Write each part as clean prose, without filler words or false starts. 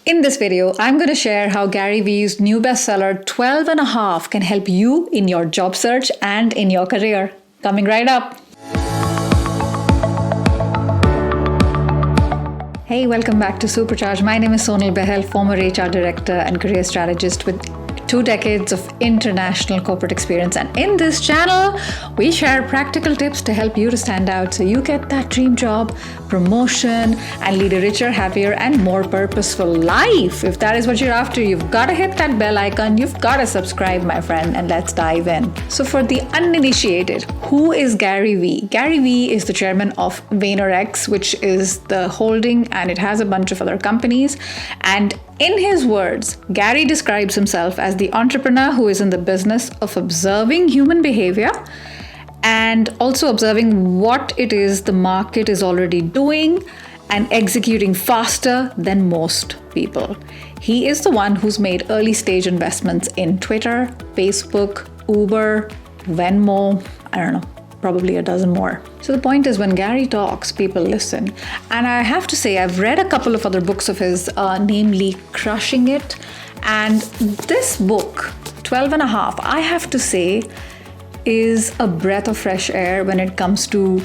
In this video, I'm going to share how Gary Vee's new bestseller 12 and a half can help you in your job search and in your career. Coming right up. Hey, welcome back to Supercharge. My name is Sonal, Bahl, former HR director and career strategist with 2 decades of international corporate experience. And in this channel, we share practical tips to help you to stand out so you get that dream job, promotion, and lead a richer, happier, and more purposeful life. If that is what you're after, you've got to hit that bell icon. You've got to subscribe, my friend, and let's dive in. So for the uninitiated, who is Gary Vee? Gary Vee is the chairman of Vaynerchuk, which is the holding, and it has a bunch of other companies. And in his words, Gary describes himself as the entrepreneur who is in the business of observing human behavior and also observing what it is the market is already doing and executing faster than most people. He is the one who's made early stage investments in Twitter, Facebook, Uber, Venmo, I don't know, probably a dozen more. So the point is, when Gary talks, people listen. And I have to say, I've read a couple of other books of his, namely Crushing It. And this book, 12 and a half, I have to say, is a breath of fresh air when it comes to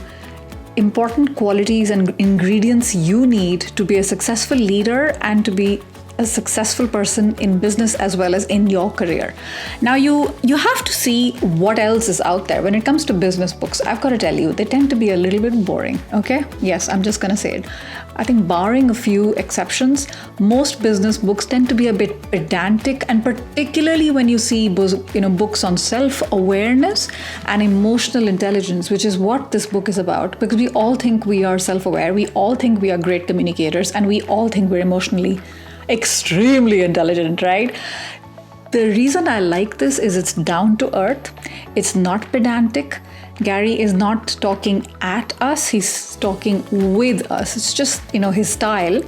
important qualities and ingredients you need to be a successful leader and to be a successful person in business as well as in your career. Now, you have to see what else is out there. When it comes to business books, I've got to tell you, they tend to be a little bit boring, okay? Yes, I'm just gonna say it. I think barring a few exceptions, most business books tend to be a bit pedantic, and particularly when you see books on self-awareness and emotional intelligence, which is what this book is about, because we all think we are self-aware, we all think we are great communicators, and we all think we're emotionally extremely intelligent, right? The reason I like this is it's down to earth. It's not pedantic. Gary is not talking at us. He's talking with us. It's just, his style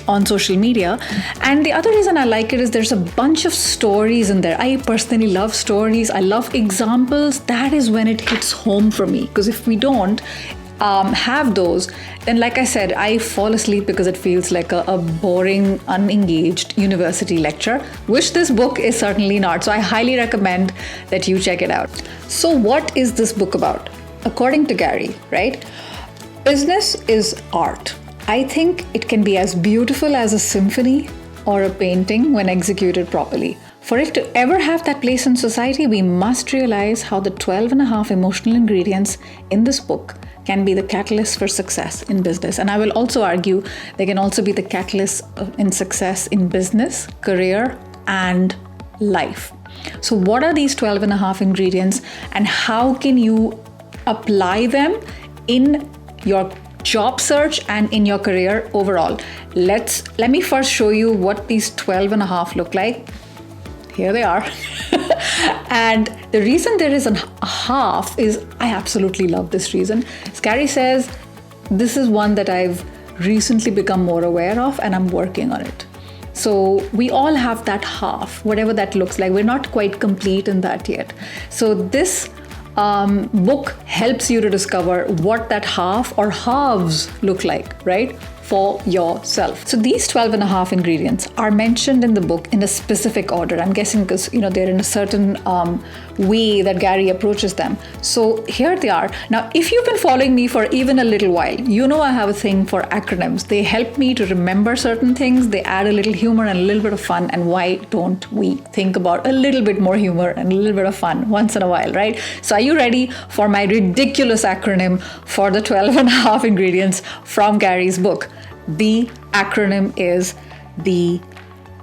on social media. And the other reason I like it is there's a bunch of stories in there. I personally love stories. I love examples. That is when it hits home for me. Because if we don't have those, then like I said, I fall asleep because it feels like a boring, unengaged university lecture, which this book is certainly not. So I highly recommend that you check it out. So what is this book about? According to Gary, right? Business is art. I think it can be as beautiful as a symphony or a painting when executed properly. For it to ever have that place in society, we must realize how the 12 and a half emotional ingredients in this book can be the catalyst for success in business. And I will also argue they can also be the catalyst in success in business, career, and life. So what are these 12 and a half ingredients, and how can you apply them in your job search and in your career overall? Let me first show you what these 12 and a half look like. Here they are. And the reason there is a half is, I absolutely love this reason. As Gary says, this is one that I've recently become more aware of, and I'm working on it. So we all have that half, whatever that looks like. We're not quite complete in that yet. So this book helps you to discover what that half or halves look like, right? For yourself. So these 12 and a half ingredients are mentioned in the book in a specific order. I'm guessing because, they're in a certain way that Gary approaches them. So here they are. Now, if you've been following me for even a little while, I have a thing for acronyms. They help me to remember certain things. They add a little humor and a little bit of fun. And why don't we think about a little bit more humor and a little bit of fun once in a while, right? So are you ready for my ridiculous acronym for the 12 and a half ingredients from Gary's book? The acronym is the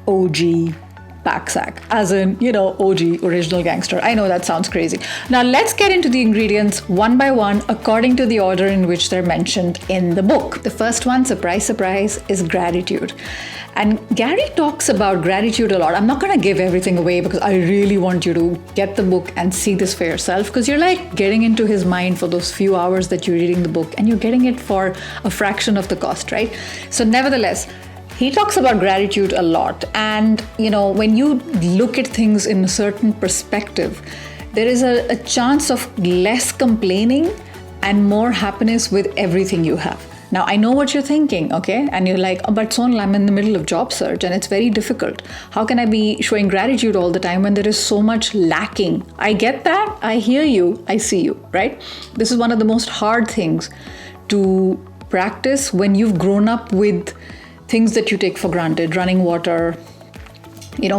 OG Packsack, as in, OG, original gangster. I know that sounds crazy. Now let's get into the ingredients one by one according to the order in which they're mentioned in the book. The first one, surprise, surprise, is gratitude. And Gary talks about gratitude a lot. I'm not going to give everything away because I really want you to get the book and see this for yourself, because you're like getting into his mind for those few hours that you're reading the book, and you're getting it for a fraction of the cost, right? So nevertheless, he talks about gratitude a lot. And, when you look at things in a certain perspective, there is a chance of less complaining and more happiness with everything you have. Now, I know what you're thinking, okay? And you're like, oh, but Sonal, I'm in the middle of job search and it's very difficult. How can I be showing gratitude all the time when there is so much lacking? I get that. I hear you. I see you, right? This is one of the most hard things to practice when you've grown up with things that you take for granted, running water,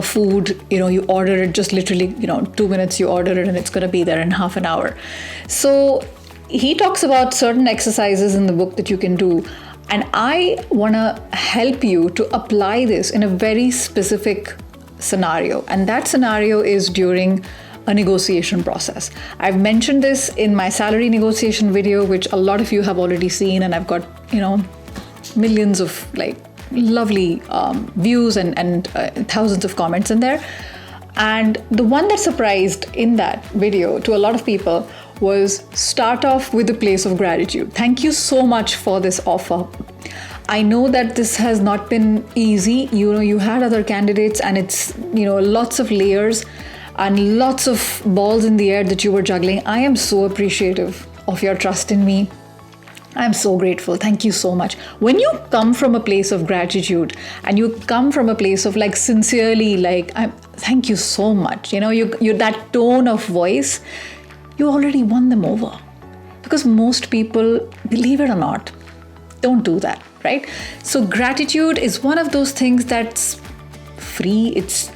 food, you order it just literally, 2 minutes you order it and it's going to be there in half an hour. So he talks about certain exercises in the book that you can do. And I want to help you to apply this in a very specific scenario. And that scenario is during a negotiation process. I've mentioned this in my salary negotiation video, which a lot of you have already seen. And I've got, millions of lovely views and thousands of comments in there. And the one that surprised in that video to a lot of people was start off with a place of gratitude. Thank you so much for this offer. I know that this has not been easy. You had other candidates and it's, lots of layers and lots of balls in the air that you were juggling. I am so appreciative of your trust in me. I'm so grateful. Thank you so much. When you come from a place of gratitude and you come from a place of sincerely, thank you so much. You that tone of voice, you already won them over. Because most people, believe it or not, don't do that, right? So gratitude is one of those things that's free. It's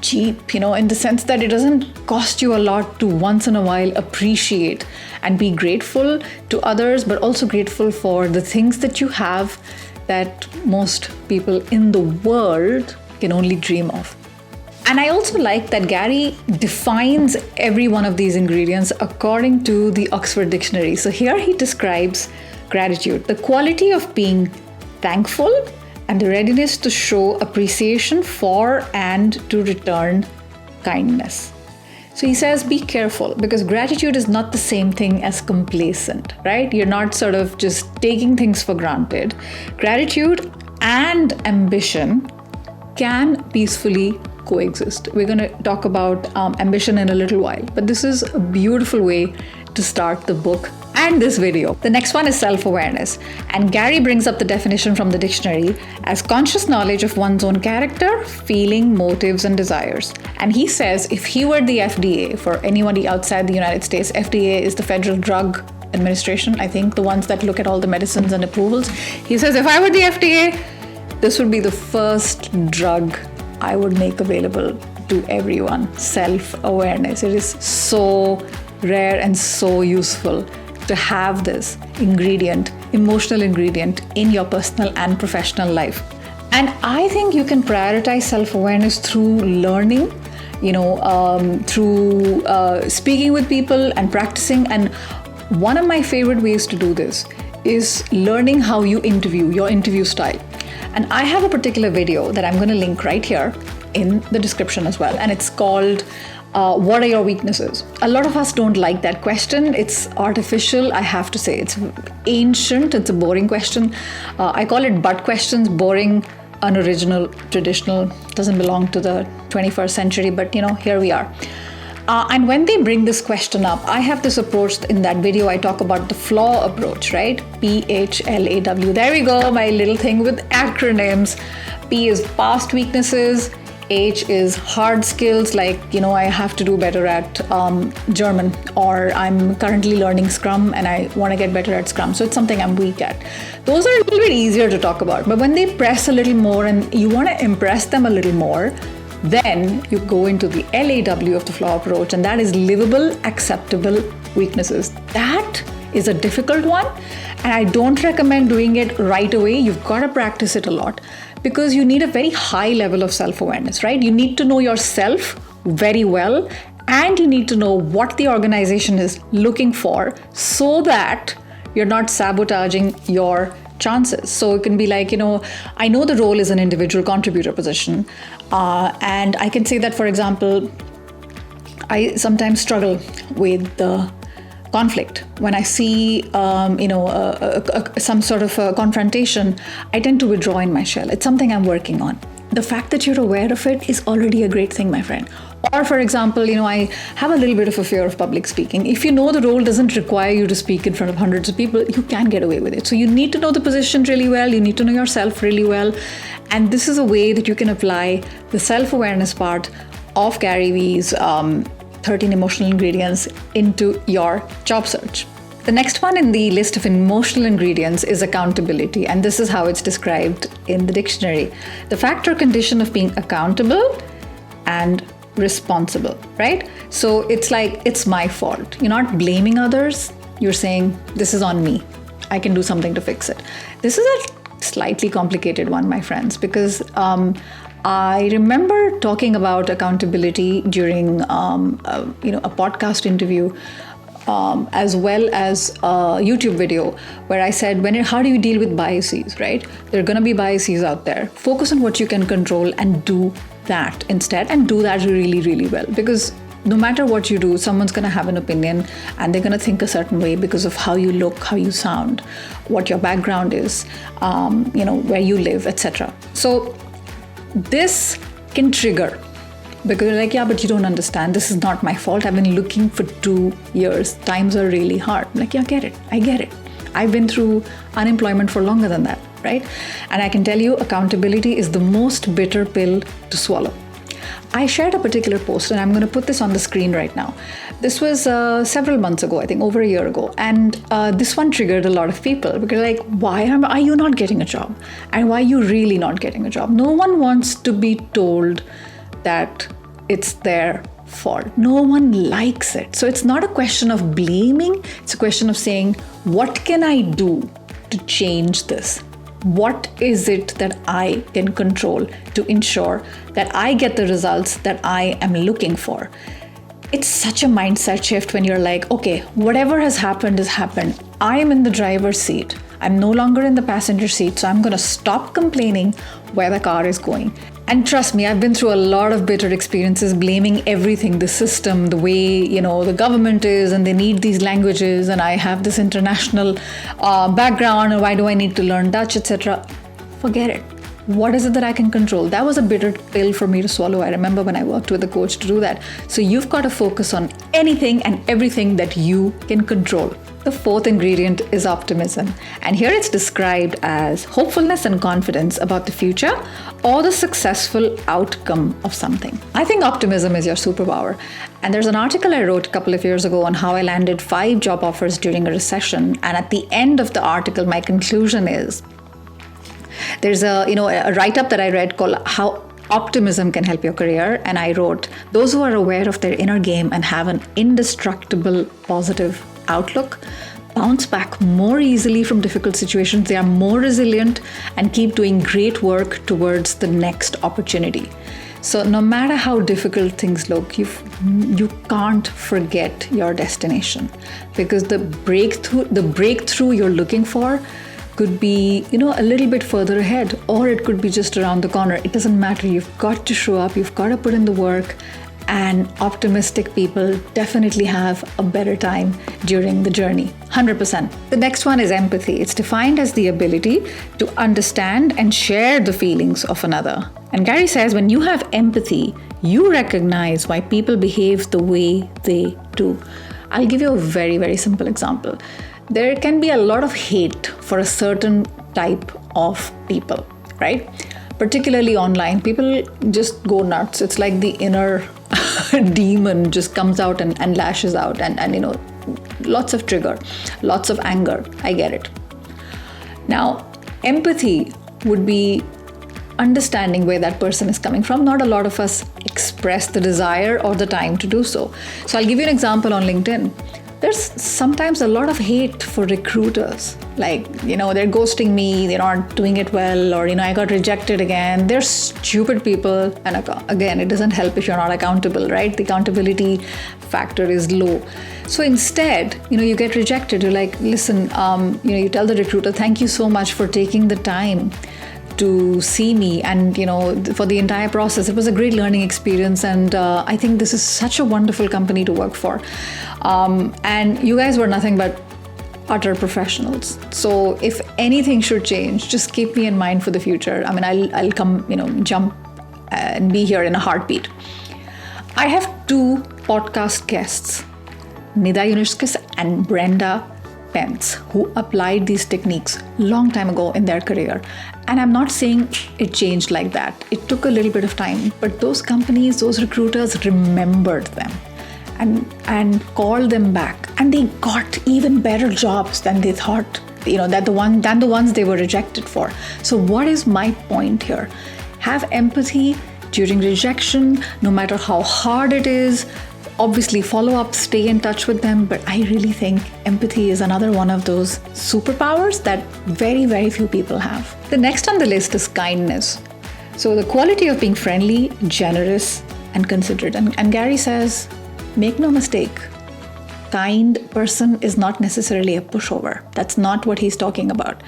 cheap, in the sense that it doesn't cost you a lot to once in a while appreciate and be grateful to others, but also grateful for the things that you have that most people in the world can only dream of. And I also like that Gary defines every one of these ingredients according to the Oxford Dictionary. So here he describes gratitude, the quality of being thankful and the readiness to show appreciation for and to return kindness. So he says, be careful, because gratitude is not the same thing as complacent, right? You're not sort of just taking things for granted. Gratitude and ambition can peacefully coexist. We're going to talk about ambition in a little while, but this is a beautiful way to start the book and this video. The next one is self-awareness. And Gary brings up the definition from the dictionary as conscious knowledge of one's own character, feeling, motives, and desires. And he says if he were the FDA, for anybody outside the United States, FDA is the Federal Drug Administration, I think, the ones that look at all the medicines and approvals. He says if I were the FDA, this would be the first drug I would make available to everyone. Self-awareness. It is so rare and so useful to have this ingredient, emotional ingredient in your personal and professional life. And I think you can prioritize self-awareness through learning, through speaking with people and practicing. And one of my favorite ways to do this is learning how you interview, your interview style. And I have a particular video that I'm going to link right here in the description as well. And it's called what are your weaknesses? A lot of us don't like that question. It's artificial, I have to say. It's ancient. It's a boring question. I call it butt questions, boring, unoriginal, traditional. Doesn't belong to the 21st century, but here we are. And when they bring this question up, I have this approach in that video. I talk about the FLAW approach, right? PHLAW. There we go, my little thing with acronyms. P is past weaknesses. H is hard skills, like, I have to do better at German, or I'm currently learning Scrum and I want to get better at Scrum. So it's something I'm weak at. Those are a little bit easier to talk about. But when they press a little more and you want to impress them a little more, then you go into the LAW of the FLAW approach, and that is livable, acceptable weaknesses. That is a difficult one, and I don't recommend doing it right away. You've got to practice it a lot because you need a very high level of self-awareness, right? You need to know yourself very well, and you need to know what the organization is looking for so that you're not sabotaging your chances. So it can be like, I know the role is an individual contributor position, and I can say that, for example, I sometimes struggle with the conflict. When I see, some sort of a confrontation, I tend to withdraw in my shell. It's something I'm working on. The fact that you're aware of it is already a great thing, my friend. Or for example, I have a little bit of a fear of public speaking. If you know the role doesn't require you to speak in front of hundreds of people, you can get away with it. So you need to know the position really well. You need to know yourself really well. And this is a way that you can apply the self-awareness part of Gary V's 13 emotional ingredients into your job search. The next one in the list of emotional ingredients is accountability. And this is how it's described in the dictionary. The fact or condition of being accountable and responsible, right? So it's like, it's my fault. You're not blaming others. You're saying, this is on me. I can do something to fix it. This is a slightly complicated one, my friends, because I remember talking about accountability during a podcast interview, as well as a YouTube video where I said, how do you deal with biases, right? There are going to be biases out there. Focus on what you can control and do that instead, and do that really, really well. Because no matter what you do, someone's going to have an opinion and they're going to think a certain way because of how you look, how you sound, what your background is, where you live, etc. So this can trigger, because you're like, yeah, but you don't understand. This is not my fault. I've been looking for 2 years. Times are really hard. I'm like, yeah, I get it. I've been through unemployment for longer than that, right? And I can tell you, accountability is the most bitter pill to swallow. I shared a particular post, and I'm going to put this on the screen right now. This was several months ago, I think over a year ago. And this one triggered a lot of people, because like, why are you not getting a job? And why are you really not getting a job? No one wants to be told that it's their fault. No one likes it. So it's not a question of blaming. It's a question of saying, what can I do to change this? What is it that I can control to ensure that I get the results that I am looking for? It's such a mindset shift when you're like, okay, whatever has happened has happened. I am in the driver's seat. I'm no longer in the passenger seat. So I'm going to stop complaining where the car is going. And trust me, I've been through a lot of bitter experiences, blaming everything, the system, the way, the government is, and they need these languages, and I have this international background, and why do I need to learn Dutch, etc. Forget it. What is it that I can control? That was a bitter pill for me to swallow. I remember when I worked with a coach to do that. So you've got to focus on anything and everything that you can control. The fourth ingredient is optimism. And here it's described as hopefulness and confidence about the future or the successful outcome of something. I think optimism is your superpower. And there's an article I wrote a couple of years ago on how I landed 5 job offers during a recession. And at the end of the article, my conclusion is, there's a write-up that I read called How Optimism Can Help Your Career. And I wrote, those who are aware of their inner game and have an indestructible positive outlook bounce back more easily from difficult situations. They are more resilient and keep doing great work towards the next opportunity. So no matter how difficult things look, you can't forget your destination, because the breakthrough you're looking for could be, a little bit further ahead, or it could be just around the corner. It doesn't matter. You've got to show up. You've got to put in the work. And optimistic people definitely have a better time during the journey, 100%. The next one is empathy. It's defined as the ability to understand and share the feelings of another. And Gary says, when you have empathy, you recognize why people behave the way they do. I'll give you a very, very simple example. There can be a lot of hate for a certain type of people, right? Particularly online, people just go nuts. It's like the inner demon just comes out and lashes out, and lots of trigger, lots of anger. I get it. Now, empathy would be understanding where that person is coming from. Not a lot of us express the desire or the time to do so. So I'll give you an example on LinkedIn. There's sometimes a lot of hate for recruiters. Like, they're ghosting me, they're not doing it well, or, I got rejected again. They're stupid people. And again, it doesn't help if you're not accountable, right? The accountability factor is low. So instead, you get rejected. You're like, listen, you tell the recruiter, thank you so much for taking the time to see me, and for the entire process. It was a great learning experience, and I think this is such a wonderful company to work for, and you guys were nothing but utter professionals. So if anything should change, just keep me in mind for the future. I mean, I'll come jump and be here in a heartbeat. I have two podcast guests, Nida Yunuskis and Brenda Pence, who applied these techniques long time ago in their career. And I'm not saying it changed like that. It took a little bit of time, but those companies, those recruiters remembered them and called them back, and they got even better jobs than they thought, than the ones they were rejected for. So what is my point here? Have empathy during rejection, no matter how hard it is. Obviously, follow up, stay in touch with them, but I really think empathy is another one of those superpowers that very, very few people have. The next on the list is kindness. So the quality of being friendly, generous, and considerate. And Gary says, make no mistake, kind person is not necessarily a pushover. That's not what he's talking about.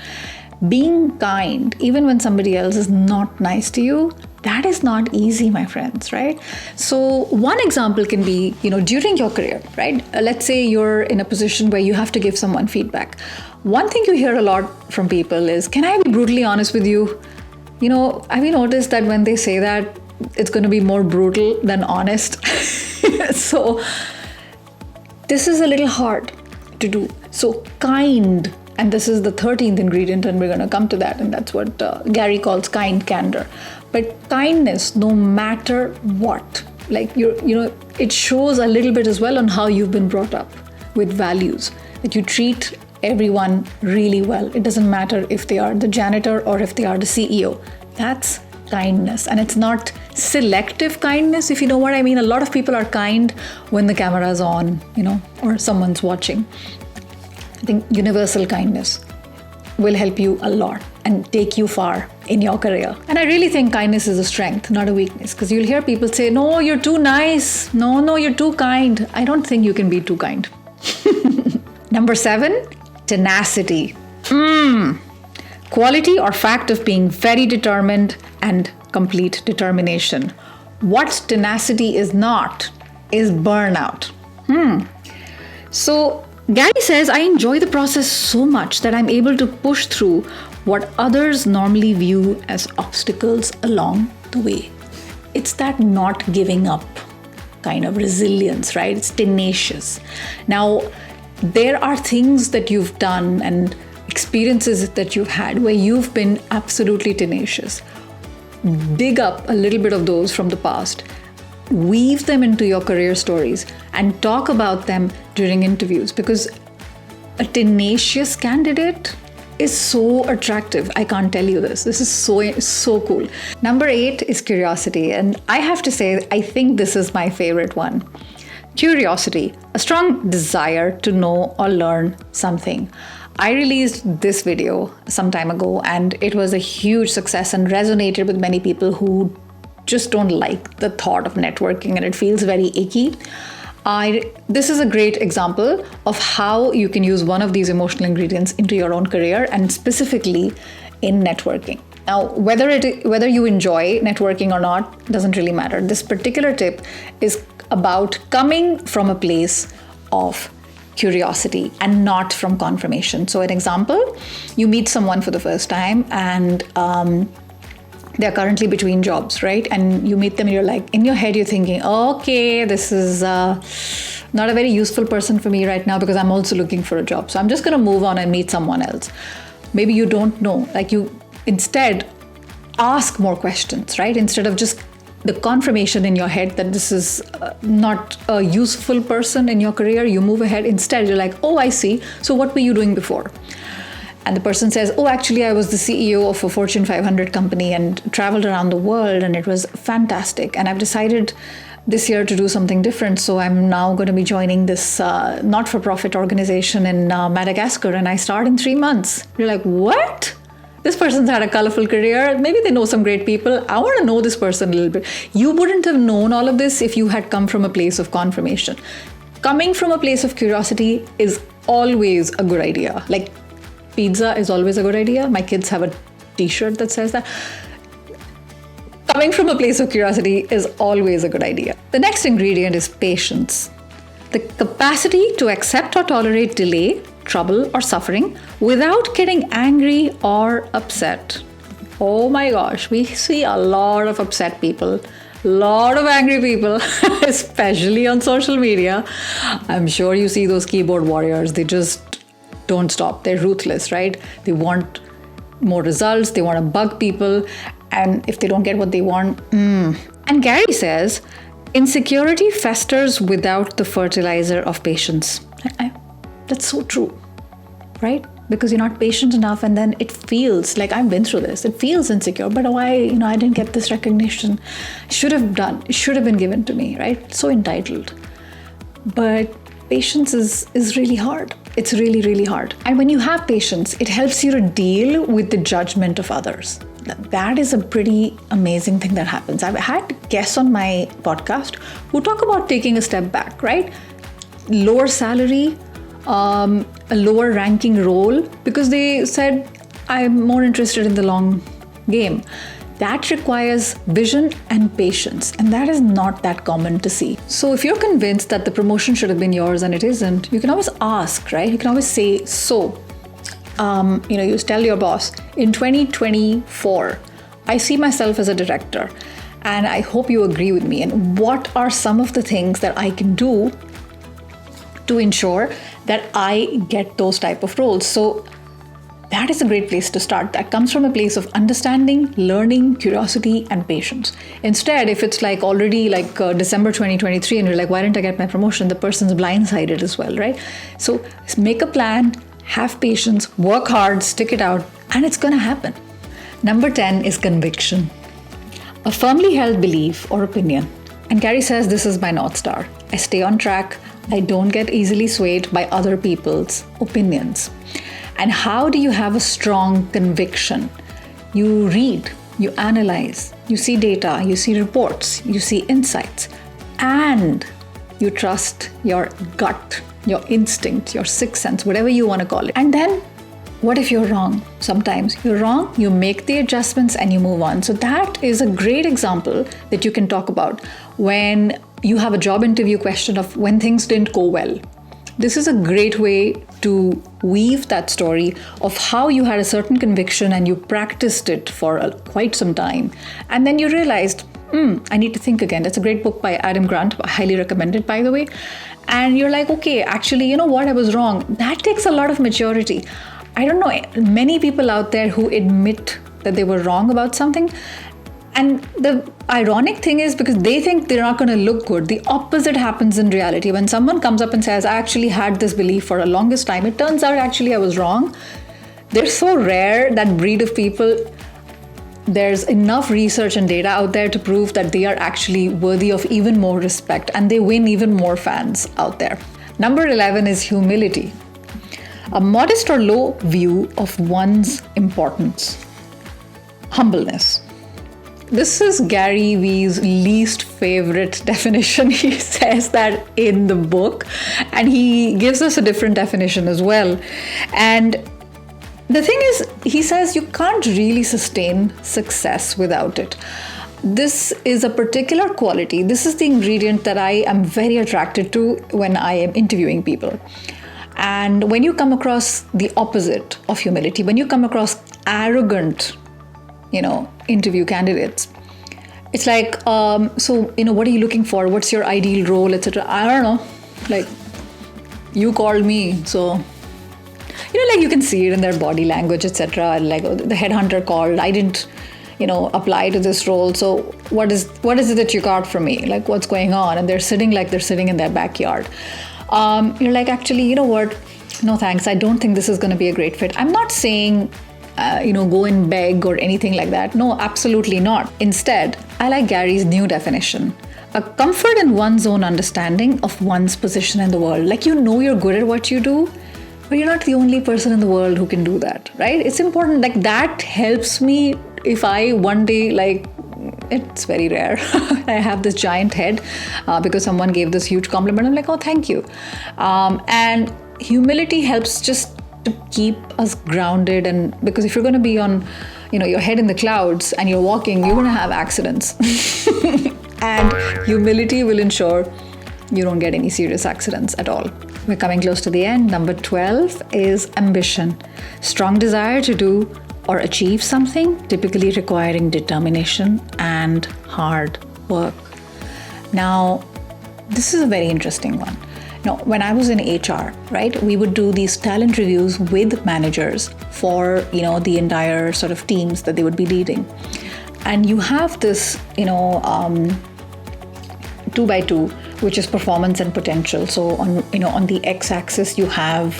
Being kind, even when somebody else is not nice to you, that is not easy, my friends, right? So one example can be, during your career, right? Let's say you're in a position where you have to give someone feedback. One thing you hear a lot from people is, can I be brutally honest with you? Have you noticed that when they say that, it's going to be more brutal than honest? So this is a little hard to do. So kind, and this is the 13th ingredient, and we're going to come to that, and that's what Gary calls kind candor. But kindness, no matter what, it shows a little bit as well on how you've been brought up with values, that you treat everyone really well. It doesn't matter if they are the janitor or if they are the CEO. That's kindness. And it's not selective kindness, if you know what I mean. A lot of people are kind when the camera is on, or someone's watching. I think universal kindness will help you a lot and take you far in your career. And I really think kindness is a strength, not a weakness, because you'll hear people say, no, you're too nice. No, you're too kind. I don't think you can be too kind. Number 7, tenacity. Quality or fact of being very determined and complete determination. What tenacity is not is burnout. So Gary says, I enjoy the process so much that I'm able to push through what others normally view as obstacles along the way. It's that not giving up kind of resilience, right? It's tenacious. Now, there are things that you've done and experiences that you've had where you've been absolutely tenacious. Dig up a little bit of those from the past, weave them into your career stories, and talk about them during interviews, because a tenacious candidate is so attractive. I can't tell you this. This is so cool. Number 8 is curiosity. And I have to say, I think this is my favorite one. Curiosity, a strong desire to know or learn something. I released this video some time ago, and it was a huge success and resonated with many people who just don't like the thought of networking, and it feels very icky. This is a great example of how you can use one of these emotional ingredients into your own career, and specifically in networking. Now, whether you enjoy networking or not doesn't really matter. This particular tip is about coming from a place of curiosity and not from confirmation. So an example, you meet someone for the first time, and they're currently between jobs, right? And you meet them and you're like, in your head, you're thinking, okay, this is not a very useful person for me right now because I'm also looking for a job. So I'm just going to move on and meet someone else. Maybe you don't know. You instead ask more questions, right? Instead of just the confirmation in your head that this is not a useful person in your career, you move ahead. Instead, you're like, oh, I see. So what were you doing before? And the person says, oh, actually, I was the CEO of a Fortune 500 company and traveled around the world, and it was fantastic. And I've decided this year to do something different. So I'm now going to be joining this not-for-profit organization in Madagascar, and I start in 3 months. You're like, what? This person's had a colorful career. Maybe they know some great people. I want to know this person a little bit. You wouldn't have known all of this if you had come from a place of confirmation. Coming from a place of curiosity is always a good idea. Pizza is always a good idea. My kids have a t-shirt that says that. Coming from a place of curiosity is always a good idea. The next ingredient is patience. The capacity to accept or tolerate delay, trouble, or suffering without getting angry or upset. Oh my gosh, we see a lot of upset people Lot of angry people, especially on social media. I'm sure you see those keyboard warriors. They just don't stop. They're ruthless, right? They want more results. They want to bug people. And if they don't get what they want, And Gary says, insecurity festers without the fertilizer of patience. That's so true, right? Because you're not patient enough, and then it feels like, I've been through this. It feels insecure, but why, I didn't get this recognition. It should have been given to me, right? So entitled. But patience is really hard. It's really, really hard. And when you have patience, it helps you to deal with the judgment of others. That is a pretty amazing thing that happens. I've had guests on my podcast who talk about taking a step back, right? Lower salary, a lower ranking role, because they said, I'm more interested in the long game. That requires vision and patience, and that is not that common to see. So if you're convinced that the promotion should have been yours and it isn't, you can always ask, right? You can always say, you tell your boss, in 2024, I see myself as a director, and I hope you agree with me. And what are some of the things that I can do to ensure that I get those type of roles? So that is a great place to start. That comes from a place of understanding, learning, curiosity, and patience. Instead, if it's already December 2023 and you're like, why didn't I get my promotion? The person's blindsided as well, right? So make a plan, have patience, work hard, stick it out, and it's going to happen. Number 10 is conviction. A firmly held belief or opinion. And Gary says, this is my North Star. I stay on track. I don't get easily swayed by other people's opinions. And how do you have a strong conviction? You read, you analyze, you see data, you see reports, you see insights, and you trust your gut, your instinct, your sixth sense, whatever you want to call it. And then, what if you're wrong? Sometimes you're wrong, you make the adjustments and you move on. So that is a great example that you can talk about when you have a job interview question of when things didn't go well. This is a great way to weave that story of how you had a certain conviction and you practiced it for quite some time. And then you realized, I need to think again. That's a great book by Adam Grant. I highly recommend it, by the way. And you're like, okay, actually, you know what? I was wrong. That takes a lot of maturity. I don't know many people out there who admit that they were wrong about something. And the ironic thing is, because they think they're not going to look good, the opposite happens in reality. When someone comes up and says, I actually had this belief for the longest time, it turns out actually I was wrong. They're so rare, that breed of people. There's enough research and data out there to prove that they are actually worthy of even more respect, and they win even more fans out there. Number 11 is humility. A modest or low view of one's importance. Humbleness. This is Gary V's least favorite definition. He says that in the book, and he gives us a different definition as well. And the thing is, he says you can't really sustain success without it. This is a particular quality. This is the ingredient that I am very attracted to when I am interviewing people. And when you come across the opposite of humility, when you come across arrogant, interview candidates, it's like, what are you looking for? What's your ideal role, etc.? I don't know. You called me, so you can see it in their body language, etc. The headhunter called. I didn't, apply to this role. So what is it that you got from me? What's going on? And they're sitting in their backyard. You're like, actually, you know what? No, thanks. I don't think this is going to be a great fit. I'm not saying go and beg or anything like that. No, absolutely not. Instead, I like Gary's new definition. A comfort in one's own understanding of one's position in the world. You're good at what you do, but you're not the only person in the world who can do that, right? It's important. That helps me if I one day, it's very rare. I have this giant head because someone gave this huge compliment. I'm like, oh, thank you. And humility helps just to keep us grounded, and because if you're going to be on your head in the clouds and you're walking, you're going to have accidents. And humility will ensure you don't get any serious accidents at all. We're coming close to the end. Number 12 is ambition. Strong desire to do or achieve something, typically requiring determination and hard work. Now, this is a very interesting one. Now, when I was in HR, right, we would do these talent reviews with managers for, the entire sort of teams that they would be leading. And you have this, 2x2, which is performance and potential. So on the x-axis, you have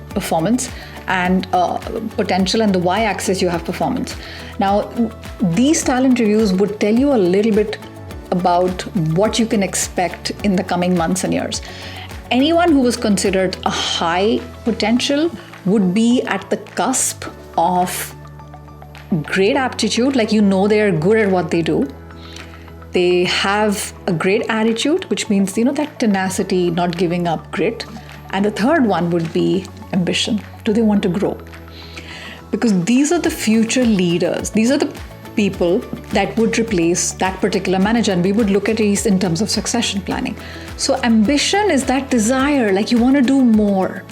performance and potential, and the y-axis, you have performance. Now, these talent reviews would tell you a little bit about what you can expect in the coming months and years. Anyone who was considered a high potential would be at the cusp of great aptitude, like they are good at what they do. They have a great attitude, which means, that tenacity, not giving up, grit. And the third one would be ambition. Do they want to grow? Because these are the future leaders. These are the people that would replace that particular manager, and we would look at it in terms of succession planning. So ambition is that desire, like you want to do more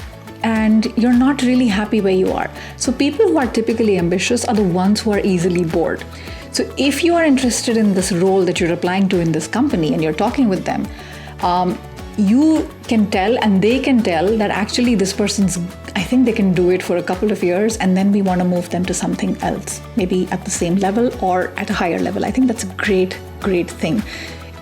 and you're not really happy where you are. So people who are typically ambitious are the ones who are easily bored. So if you are interested in this role that you're applying to in this company and you're talking with them, you can tell and they can tell that actually this person's, I think they can do it for a couple of years and then we want to move them to something else, maybe at the same level or at a higher level. I think that's a great, great thing.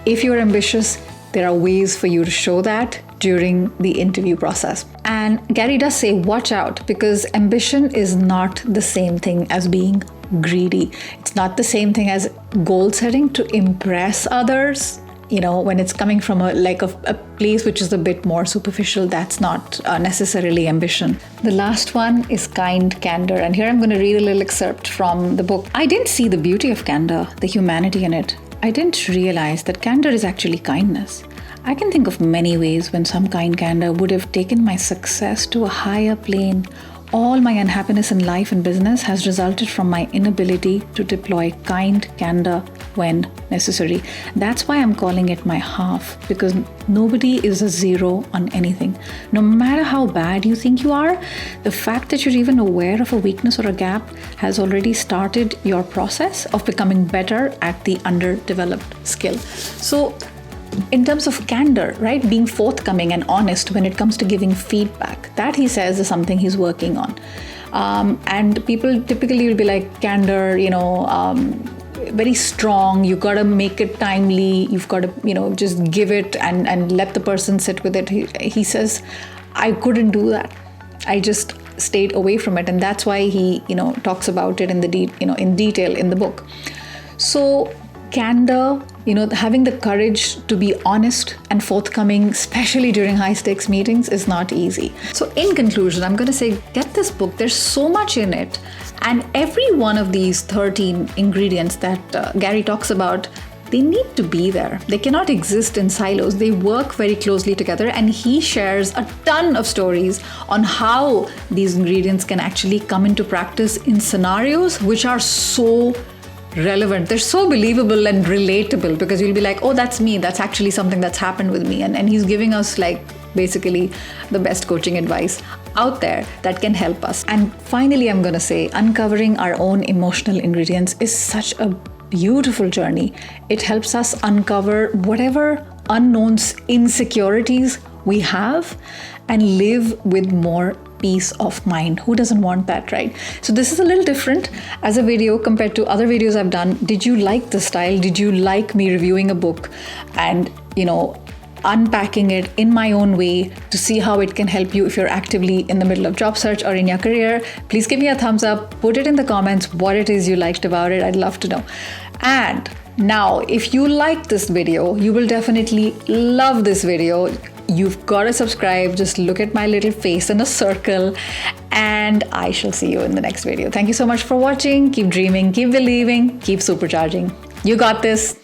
If you're ambitious, there are ways for you to show that during the interview process. And Gary does say, watch out, because ambition is not the same thing as being greedy. It's not the same thing as goal setting to impress others. When it's coming from a place which is a bit more superficial, that's not necessarily ambition. The last one is kind candor. And here I'm going to read a little excerpt from the book. I didn't see the beauty of candor, the humanity in it. I didn't realize that candor is actually kindness. I can think of many ways when some kind candor would have taken my success to a higher plane. All my unhappiness in life and business has resulted from my inability to deploy kind candor when necessary. That's why I'm calling it my half, because nobody is a zero on anything. No matter how bad you think you are, the fact that you're even aware of a weakness or a gap has already started your process of becoming better at the underdeveloped skill. So in terms of candor, right, being forthcoming and honest when it comes to giving feedback, that he says is something he's working on. And people typically will be like, candor, very strong, you got to make it timely, you've got to, just give it and let the person sit with it. He says, I couldn't do that. I just stayed away from it. And that's why he, talks about it in in detail in the book. So candor, having the courage to be honest and forthcoming, especially during high stakes meetings, is not easy. So in conclusion, I'm going to say, get this book. There's so much in it. And every one of these 13 ingredients that Gary talks about, they need to be there. They cannot exist in silos. They work very closely together. And he shares a ton of stories on how these ingredients can actually come into practice in scenarios which are so relevant. They're so believable and relatable, because you'll be like, oh, that's me. That's actually something that's happened with me. And he's giving us basically the best coaching advice out there that can help us. And finally, I'm going to say, uncovering our own emotional ingredients is such a beautiful journey. It helps us uncover whatever unknown insecurities we have and live with more peace of mind. Who doesn't want that, right? So this is a little different as a video compared to other videos I've done. Did you like the style? Did you like me reviewing a book and, unpacking it in my own way to see how it can help you if you're actively in the middle of job search or in your career? Please give me a thumbs up. Put it in the comments what it is you liked about it. I'd love to know. And now, if you like this video, you will definitely love this video. You've got to subscribe. Just look at my little face in a circle, and I shall see you in the next video. Thank you so much for watching. Keep dreaming, keep believing, keep supercharging. You got this.